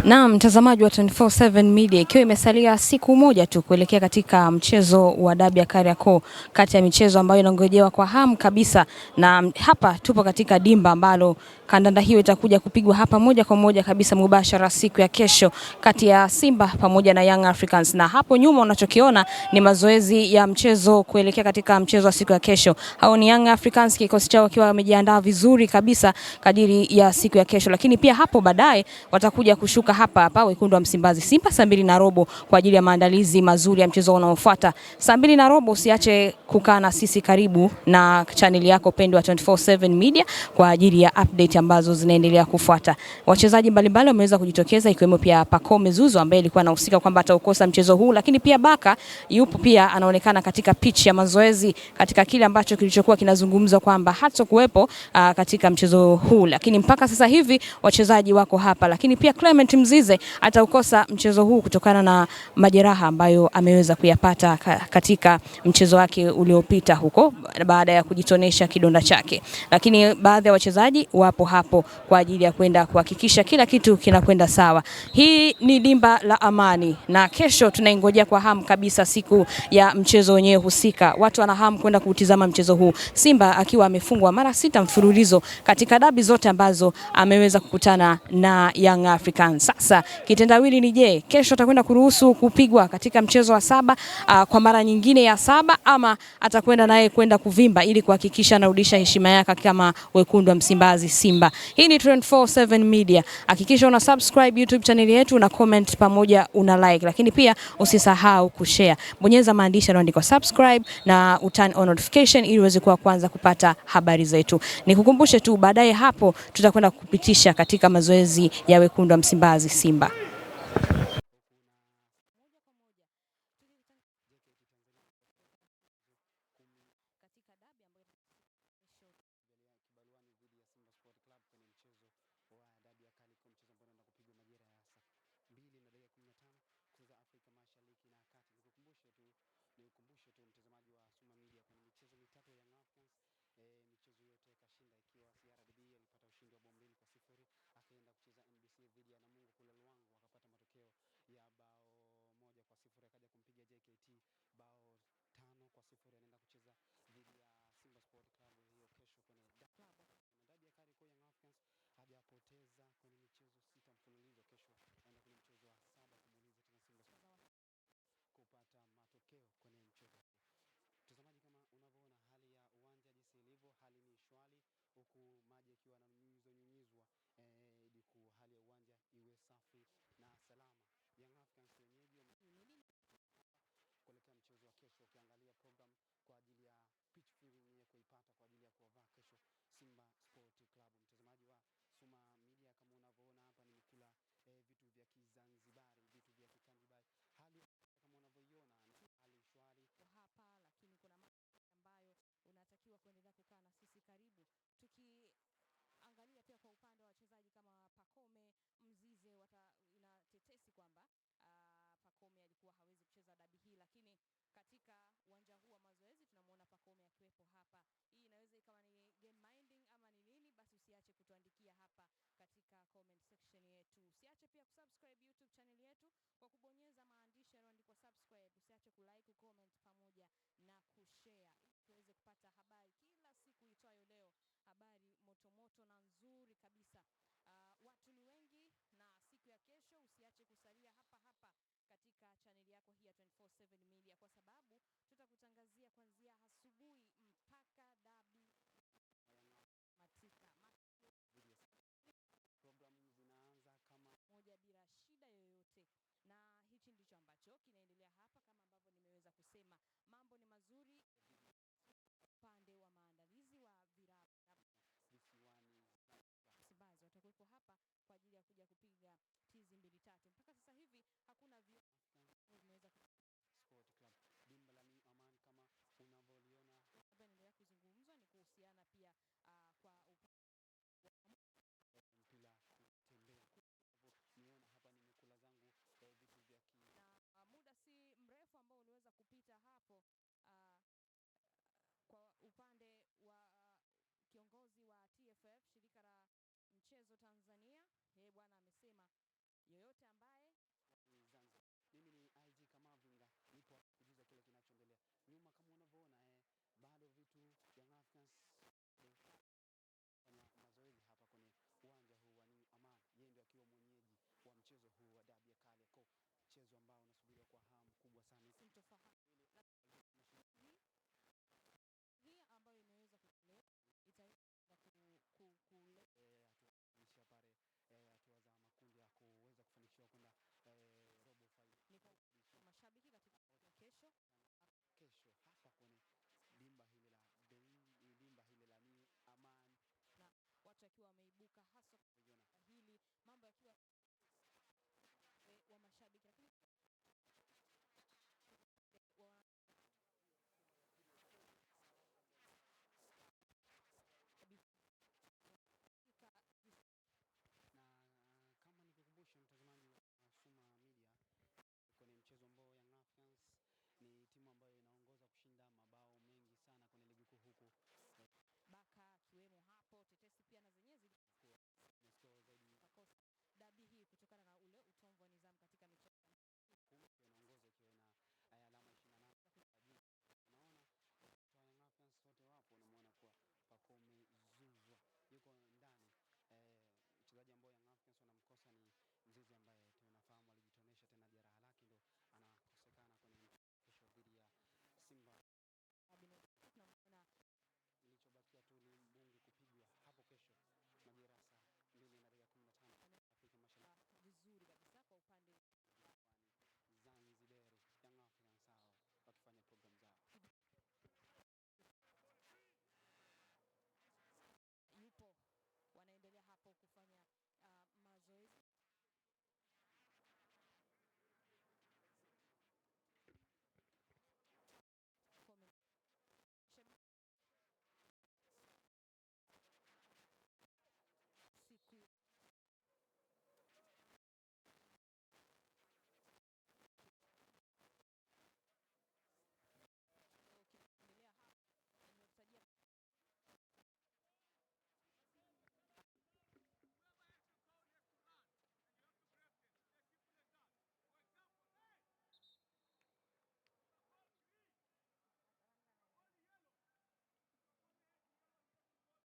Na mtazamaji wa 24/7 Media, ikiwa imesalia siku moja tu kuelekea katika mchezo wa dabi ya Kariakoo, kati ya michezo ambayo inangojewa kwa hamu kabisa, na hapa tupo katika dimba ambalo kandanda hiyo itakuja kupigwa hapa moja kwa moja kabisa mubashara siku ya kesho kati ya Simba pamoja na Young Africans. Na hapo nyuma unachokiona ni mazoezi ya mchezo kuelekea katika mchezo wa siku ya kesho. Hao ni Young Africans, kikosi chao kiwa wamejiandaa vizuri kabisa kadiri ya siku ya kesho, lakini pia hapo baadaye watakuja kushuka hapa wekundu wa Msimbazi Simba saa 2:15 kwa ajili ya maandalizi mazuri ya mchezo unaofuata. Saa 2:15 usiache kukaa na sisi karibu na channel yako pendwa 24/7 Media kwa ajili ya update ambazo zinaendelea kufuata. Wachezaji mbalimbali wameweza kujitokeza, ikiwemo pia Pacome Zouzoua ambaye alikuwa anahusika kwamba ataukosa mchezo huu, lakini pia Baka yupo pia anaonekana katika pitch ya mazoezi katika kile ambacho kilichokuwa kinazungumzwa kwamba hatakuwepo katika mchezo huu, lakini mpaka sasa hivi wachezaji wako hapa. Lakini pia Clement Mzize ataukosa mchezo huu kutokana na majeraha ambayo ameweza kuyapata katika mchezo wake uliopita huko baada ya kujitonesha kidonda chake, lakini baadhi ya wachezaji wapo hapo kwa ajili ya kwenda kuhakikisha kila kitu kinakwenda sawa. Hii ni dimba la Amani na kesho tunaingojea kwa hamu kabisa siku ya mchezo wenyewe husika. Watu wana hamu kwenda kutizama mchezo huu, Simba akiwa amefungwa mara 6 mfululizo katika dabi zote ambazo ameweza kukutana na Young Africans. Sasa kitendawili ni je, kesho atakwenda kuruhusu kupigwa katika mchezo wa 7 kwa mara nyingine ya 7, ama atakwenda naye kwenda kuvimba ili kuhakikisha anarudisha heshima yake kama wekundu wa Msimbazi Simba. Hii ni 24/7 Media. Hakikisha una subscribe YouTube channel yetu, una comment pamoja una like, lakini pia usisahau kushare. Bonyeza maandishi yanayoandikwa subscribe na turn on notification ili uweze kuwa kwanza kupata habari zetu. Nikukumbushe tu baadaye hapo tutakwenda kupitisha katika mazoezi ya wekundu wa Msimbazi Simba. kwa hamu kubwa sana. Sintofahamu.